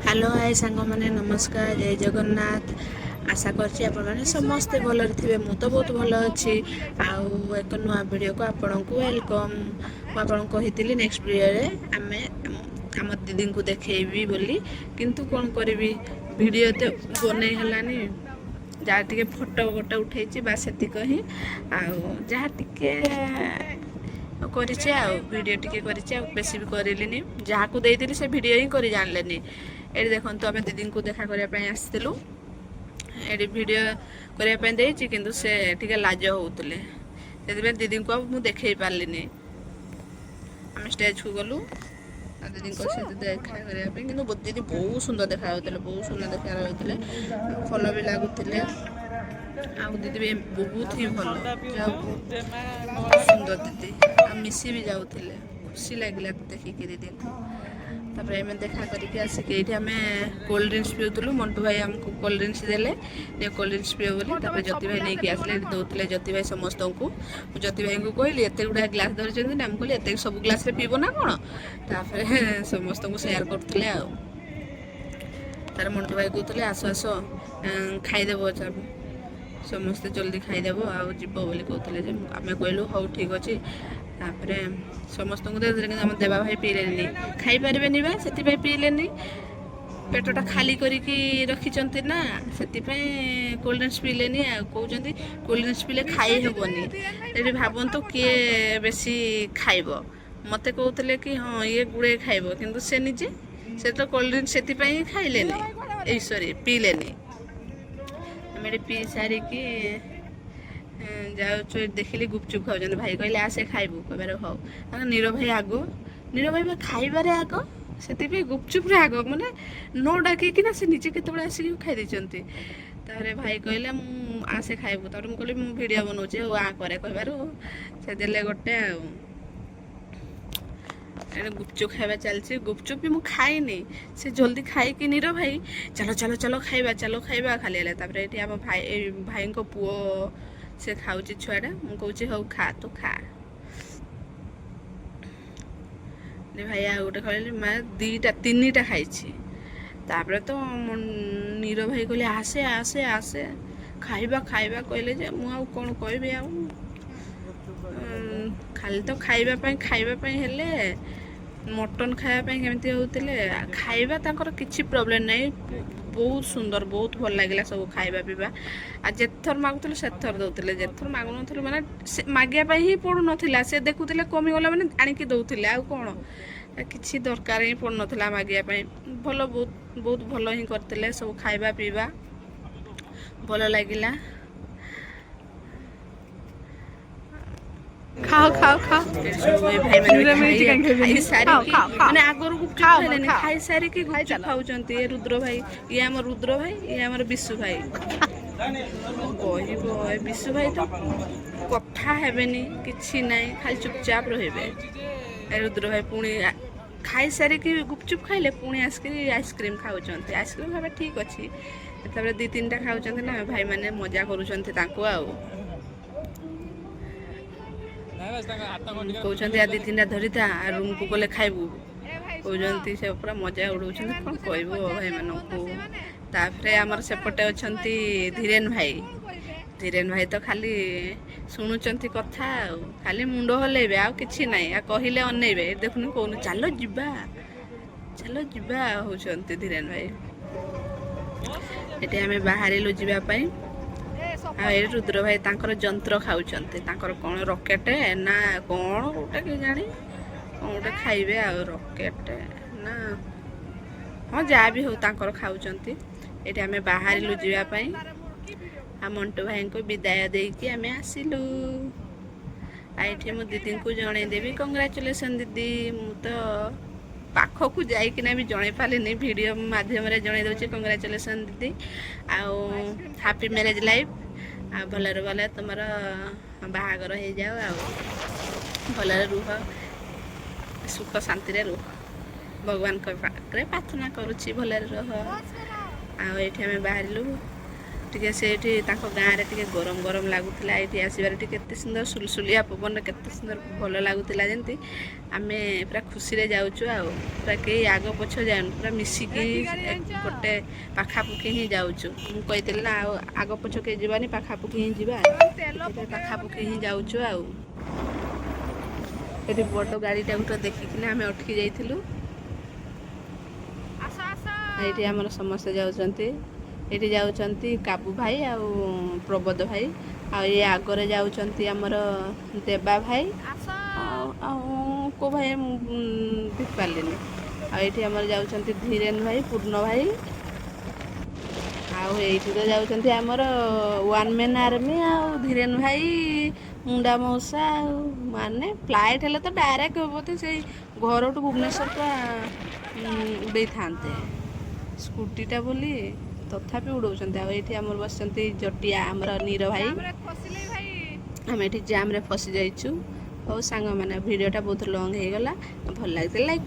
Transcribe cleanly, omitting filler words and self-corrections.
Hello hi सांग मैंने नमस्कार जय जगन्नाथ। आशा करछि आपण माने समस्ते भलरे थिबे। मु तो बहुत भल अछि। आउ एक नुआ वीडियो को आपण को वेलकम। मु आपण कहितली नेक्स्ट वीडियो रे आमे हम दीदी को देखेबी बोली, किंतु कोन करबी वीडियो ते बनै हलानी। जहाँ टिके फोटो गोटे उठेछि बा सेति कही आउ जहाँ टिके कर वीडियो टिके कर बेसी भी करलिनी। जहाँ को देती से वीडियो ही कर जानलेनी। ये देखो आम दीदी को देखा करने आसलु। ये वीडियो करने किंतु से टिके लाज होते से दीदी को मुझे देखे पार्लिनी। आम स्टेज को गलु दीदी सहित देखा करने कि दीदी बहुत सुंदर देखा बहुत सुंदर देखा फल भी लगुले। आ दीदी भी बहुत ही भल सुंदर दीदी आ मिसी भी जाऊे। खुशी लगे देखिक दीदी को। तापर आम देखा करके आसिक ये आम कोल्ड ड्रिंक्स पिऊलु। मंटू भाई आमको कोल्ड ड्रिंक्स देले कोल्ड ड्रिंक्स पिओ बोली। तापर ज्योति भाई नहीं आसले दौले ज्योति भाई समस्त को। ज्योति भाई को कहली एत गुड़ा ग्लास धरी आम कहली एत सब ग्लास पीब ना कौन। तापर समस्त को सेयार करते आ। तार मंटू भाई कहते आस आस खाईदेव समस्ते जल्दी खाईदेव आउ जीव बोली कहते। आम कहलु हौ ठीक अच्छे। तापर समस्त को आम देवा भाई पीले खाईपारे से पीले पेटटा खाली करके रखिंट ना से कोल्ड ड्रिंक्स पीले कहते कोल्ड ड्रिंक्स पीले खाई हेबनी। ये भावतु किए बेसी खाइब मते कहते कि हाँ ये गुड़े खाइब किंतु से निजे से तो कोल्ड ड्रिंक्स से खाइले सॉरी पीले आम पी सारिकी जाऊँ देखिली गुपचुप खाऊँ। भाई कहले आसे खाइबू कबार हौ नीर भाई आग नीर भाई खाइबार आग से गुपचुप आग माने न डाकिना से निजे केतबे आसिक खाई देते। तारे भाई कहले मु आसे खाइबू। तारे मुझे कहली मु वीडियो बनाऊे आ करे कहबार से देले गोटे गुपचुप खाइबा चलती। गुपचुप भी मुझे खाईनी से जल्दी खाई नीर भाई चलो चलो चलो खाइबा खाली है। ये आम भाई भाई को पुओ से खाऊँ छुआटा मुझे हौ खा तू खा। भाई आ गोटे खाई मैं दीटा तीन टा खाई। तापर तो नीर भाई कहले आसे आसे आसे खाइबा खाइबा कहले जे मु आ कौन कहबी आ खाली तो खाइबापी हेले मटन खायापी केमती होते खाइबा तांकर किसी प्रोब्लेम नहीं। बहुत सुंदर बहुत भल लगे सब खाइबा पीवा। आ जेथर मागुले से थर दौले जेथर मागु न माने मागिया ही पड़ू ना से देखुले कमीगला मैंने आणिकी दौले आ कौन किसी दरकार ही पड़ ना मागिया भल बहुत बहुत भल ही करते सब खाइबा पीवा भल लगिला। खाओ खाओ खाओ भाई मैंने सारी आगर गुपचुप खाइले खाई सारी की गुपचुप खाऊंट। ये रुद्र भाई ये आम रुद्र भाई ये आम विशु भाई कह विशु भाई तो कथा हेनी कि ना खाली चुपचाप रे। रुद्र भाई पुणी खाई सारी गुपचुप खाइले पुणी आसिक आइसक्रीम खाऊंट। आइसक्रीम खावा ठीक अच्छे दी तीन टा खाऊंट ना भाई मैंने मजा करूँ कहते दी तीन टा धरी था रूम को गले खाइबू कहते से पूरा मजा उड़ाऊँ कौन कहबू भाई मानू। तापर आमर सेपटे अच्छा धीरेन भाई तो खाली शुणुंट कथा खाली मुंड हल्ले आ कि ना कहले अनेबे देखुन कौन चलो जीवा होती धीरेन भाई। ये आम बाहर जावाई ये रुद्र भाई तांकर जंत्र खाऊर कौन रॉकेट ना कौन गोटे कि जानी कौन गोटे खाइबे आ रॉकेट ना हाँ जहाँ भी हो तांकर खाऊँ। ये आम बाहर जावाई आ मंटू भाई को विदाय देकी आम आसिलु। ये मो दीदी को जनईदेवी कंग्राचुलेसन दीदी। मु तो पाखक जाइकिना भी जन पारे वीडियो माध्यम जन दूसरी कंग्राचुलेसन दीदी आउ हैप्पी मैरिज लाइफ आ भलरे भले तुम बाहागर हो जाओ आ भलरे रुह सुख शांति रे रुह भगवान पारे प्रार्थना करुच्ची भलरे रह। आम बाहर ଟିକେ ସେଇଠି ତାଙ୍କ ଗାଁରେ ଟିକେ ଗରମ ଗରମ ଲାଗୁଥିଲା, ଏଇଠି ଆସିବାରେ ଟିକେ କେତେ ସୁନ୍ଦର ସୁଲସୁଲିଆ ପବନରେ କେତେ ସୁନ୍ଦର ଭଲ ଲାଗୁଥିଲା, ଯେମିତି ଆମେ ପୁରା ଖୁସିରେ ଯାଉଛୁ ଆଉ ପୁରା କେହି ଆଗ ପଛ ଯାଉନୁ, ପୁରା ମିଶିକି ଗୋଟେ ପାଖାପାଖି ହିଁ ଯାଉଛୁ। ମୁଁ କହିଥିଲି ନା ଆଉ ଆଗ ପଛ କେହି ଯିବାନି, ପାଖାପାଖି ହିଁ ଯିବା, ପାଖାପାଖି ହିଁ ଯାଉଛୁ ଆଉ। ଏଠି ବଡ଼ ଗାଡ଼ିଟା ଗୋଟେ ଦେଖିକିନା ଆମେ ଅଟକି ଯାଇଥିଲୁ। ଏଇଠି ଆମର ସମସ୍ତେ ଯାଉଛନ୍ତି, ଏଠି ଯାଉଛନ୍ତି କାବୁ ଭାଇ ଆଉ ପ୍ରବୋଧ ଭାଇ, ଆଉ ଏ ଆଗରେ ଯାଉଛନ୍ତି ଆମର ଦେବା ଭାଇ ଆଉ କେଉଁ ଭାଇ ମୁଁ ଦେଖିପାରିଲିନି। ଆଉ ଏଇଠି ଆମର ଯାଉଛନ୍ତି ଧୀରେନ ଭାଇ, ପୂର୍ଣ୍ଣ ଭାଇ, ଆଉ ଏଇଠି ତ ଯାଉଛନ୍ତି ଆମର ୱାନ୍ ମ୍ୟାନ୍ ଆର୍ମି ଆଉ ଧୀରେନ ଭାଇ, ମୁଣ୍ଡା ମଉସା, ଆଉ ମାନେ ଫ୍ଲାଇଟ୍ ହେଲେ ତ ଡାଇରେକ୍ଟ ବୋଧେ ସେଇ ଘରଠୁ ଭୁବନେଶ୍ୱର ପୁରା ଉଡ଼େଇଥାନ୍ତେ ସ୍କୁଟିଟା ବୋଲି, ତଥାପି ଉଡ଼ଉଛନ୍ତି। ଆଉ ଏଇଠି ଆମର ବସିଛନ୍ତି ଜଟିଆ ଆମର ନୀର ଭାଇ, ଆମେ ଏଠି ଜାମ୍ରେ ଫସି ଯାଇଛୁ। ହଉ ସାଙ୍ଗମାନେ, ଭିଡ଼ିଓଟା ବହୁତ ଲଙ୍ଗ ହେଇଗଲା, ଭଲ ଲାଗିଥିଲା ଲାଇକ୍